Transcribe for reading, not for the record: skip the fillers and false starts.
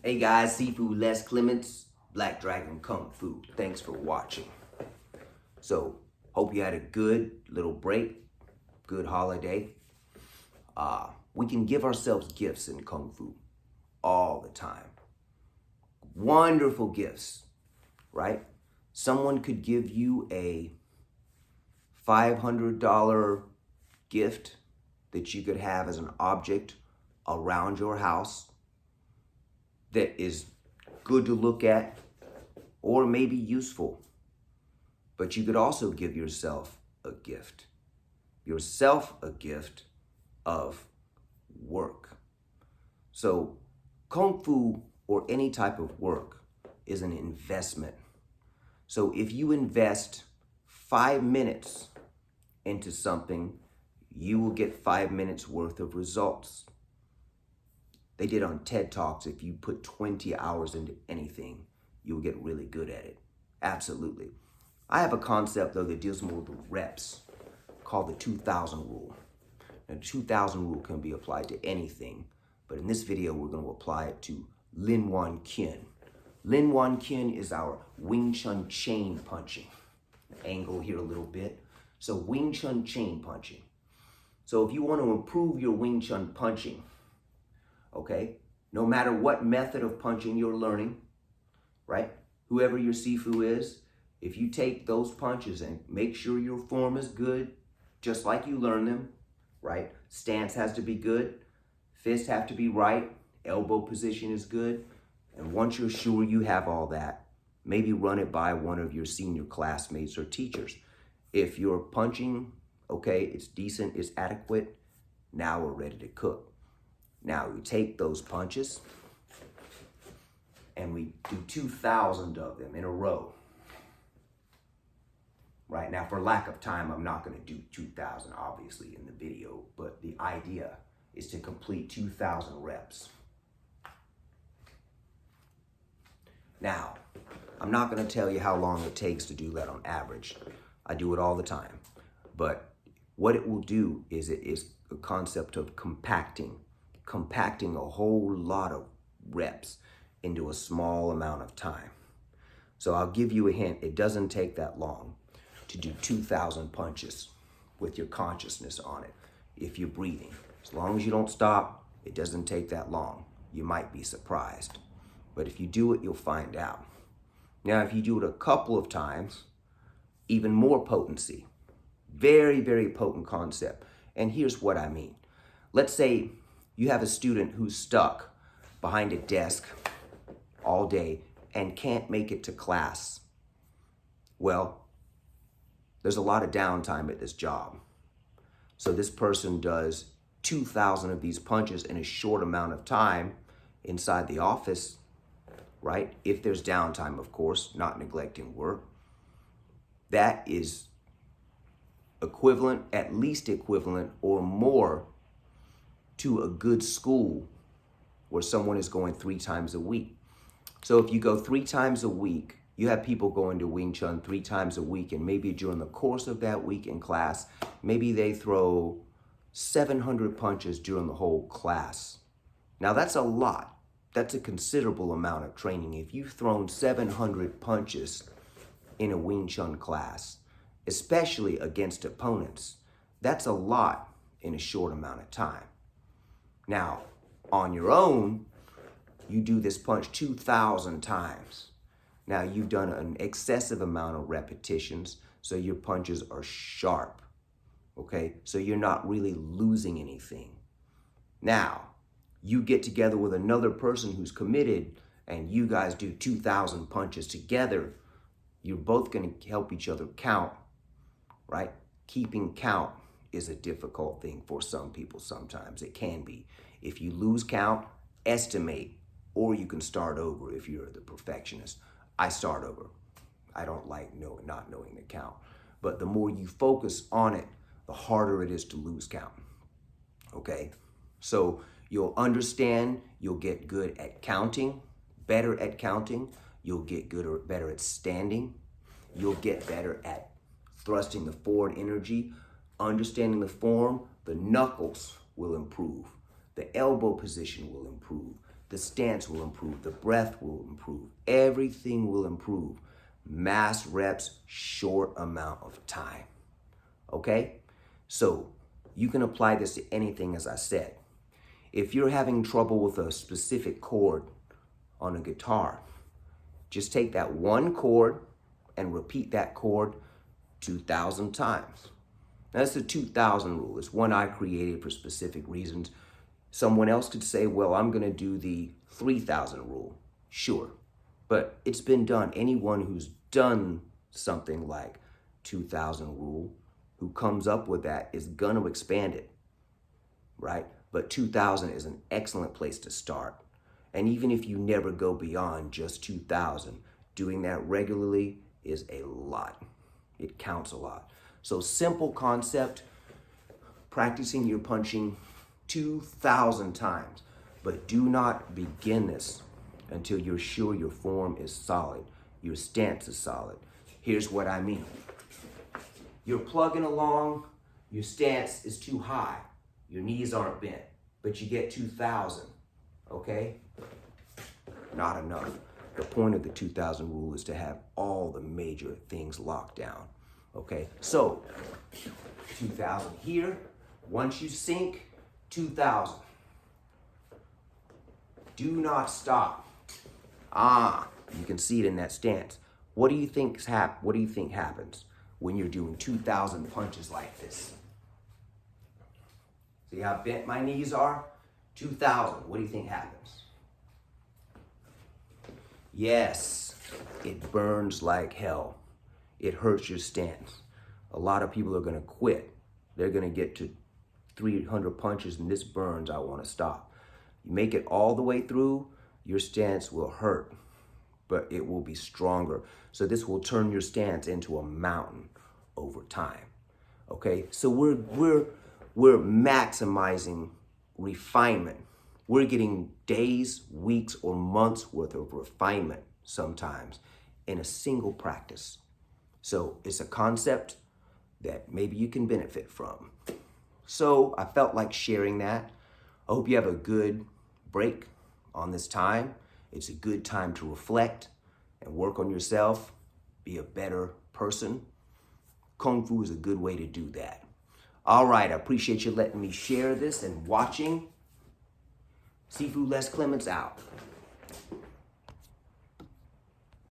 Hey guys, Seafood Les Clements, Black Dragon Kung Fu. Thanks for watching. So, hope you had a good little break, good holiday. We can give ourselves gifts in Kung Fu all the time. Wonderful gifts, right? Someone could give you a $500 gift that you could have as an object around your house that is good to look at or maybe useful. But you could also give yourself a gift. Yourself a gift of work. So Kung Fu or any type of work is an investment. So if you invest 5 minutes into something, you will get 5 minutes worth of results. They did on TED Talks, if you put 20 hours into anything, you'll get really good at it. Absolutely. I have a concept though that deals more with the reps called the 2000 rule. Now, the 2000 rule can be applied to anything, but in this video, we're going to apply it to LIN WAN KUEN. LIN WAN KUEN is our Wing Chun chain punching. Angle here a little bit. So Wing Chun chain punching. So if you want to improve your Wing Chun punching, okay, no matter what method of punching you're learning, right? Whoever your Sifu is, if you take those punches and make sure your form is good, just like you learn them, right? Stance has to be good, fists have to be right, elbow position is good, and once you're sure you have all that, maybe run it by one of your senior classmates or teachers. If you're punching, okay, it's decent, it's adequate, now we're ready to cook. Now we take those punches and we do 2,000 of them in a row. Right now, for lack of time, I'm not going to do 2,000 obviously in the video, but the idea is to complete 2,000 reps. Now, I'm not going to tell you how long it takes to do that on average. I do it all the time. But what it will do is it is a concept of compacting a whole lot of reps into a small amount of time. So I'll give you a hint. It doesn't take that long to do 2,000 punches with your consciousness on it if you're breathing. As long as you don't stop, it doesn't take that long. You might be surprised. But if you do it, you'll find out. Now, if you do it a couple of times, even more potency. Very, very potent concept. And here's what I mean. Let's say you have a student who's stuck behind a desk all day and can't make it to class. Well, there's a lot of downtime at this job. So this person does 2,000 of these punches in a short amount of time inside the office, right? If there's downtime, of course, not neglecting work. That is equivalent, at least equivalent or more to a good school where someone is going 3 times a week. So if you go 3 times a week, you have people going to Wing Chun 3 times a week, and maybe during the course of that week in class, maybe they throw 700 punches during the whole class. Now that's a lot. That's a considerable amount of training. If you've thrown 700 punches in a Wing Chun class, especially against opponents, that's a lot in a short amount of time. Now, on your own, you do this punch 2,000 times. Now, you've done an excessive amount of repetitions, so your punches are sharp, okay? So you're not really losing anything. Now, you get together with another person who's committed, and you guys do 2,000 punches together. You're both going to help each other count, right? Keeping count is a difficult thing for some people sometimes. It can be. If you lose count, estimate, or you can start over if you're the perfectionist. I start over. I don't like not knowing the count. But the more you focus on it, the harder it is to lose count. Okay? So you'll understand, you'll get good at counting, better at counting. You'll get better at standing. You'll get better at thrusting the forward energy, understanding the form. The knuckles will improve. The elbow position will improve. The stance will improve. The breath will improve. Everything will improve. Mass reps, short amount of time. Okay? So you can apply this to anything, as I said. If you're having trouble with a specific chord on a guitar, just take that one chord and repeat that chord 2,000 times. That's the 2,000 rule. It's one I created for specific reasons. Someone else could say, well, I'm going to do the 3,000 rule. Sure. But it's been done. Anyone who's done something like 2,000 rule, who comes up with that, is going to expand it, right? But 2,000 is an excellent place to start. And even if you never go beyond just 2,000, doing that regularly is a lot. It counts a lot. So simple concept, practicing your punching 2,000 times. But do not begin this until you're sure your form is solid, your stance is solid. Here's what I mean. You're plugging along, your stance is too high, your knees aren't bent, but you get 2,000, okay? Not enough. The point of the 2,000 rule is to have all the major things locked down, okay? So, 2,000 here. Once you sink, 2,000. Do not stop. You can see it in that stance. What do you think happens when you're doing 2,000 punches like this? See how bent my knees are? 2,000. What do you think happens? Yes, it burns like hell. It hurts your stance. A lot of people are going to quit. They're going to get to 300 punches and this burns, I want to stop. You make it all the way through, your stance will hurt, but it will be stronger. So this will turn your stance into a mountain over time. Okay, so we're maximizing refinement. We're getting days, weeks, or months worth of refinement sometimes in a single practice. So it's a concept that maybe you can benefit from. So I felt like sharing that. I hope you have a good break on this time. It's a good time to reflect and work on yourself, be a better person. Kung Fu is a good way to do that. All right, I appreciate you letting me share this and watching. Sifu Les Clements out.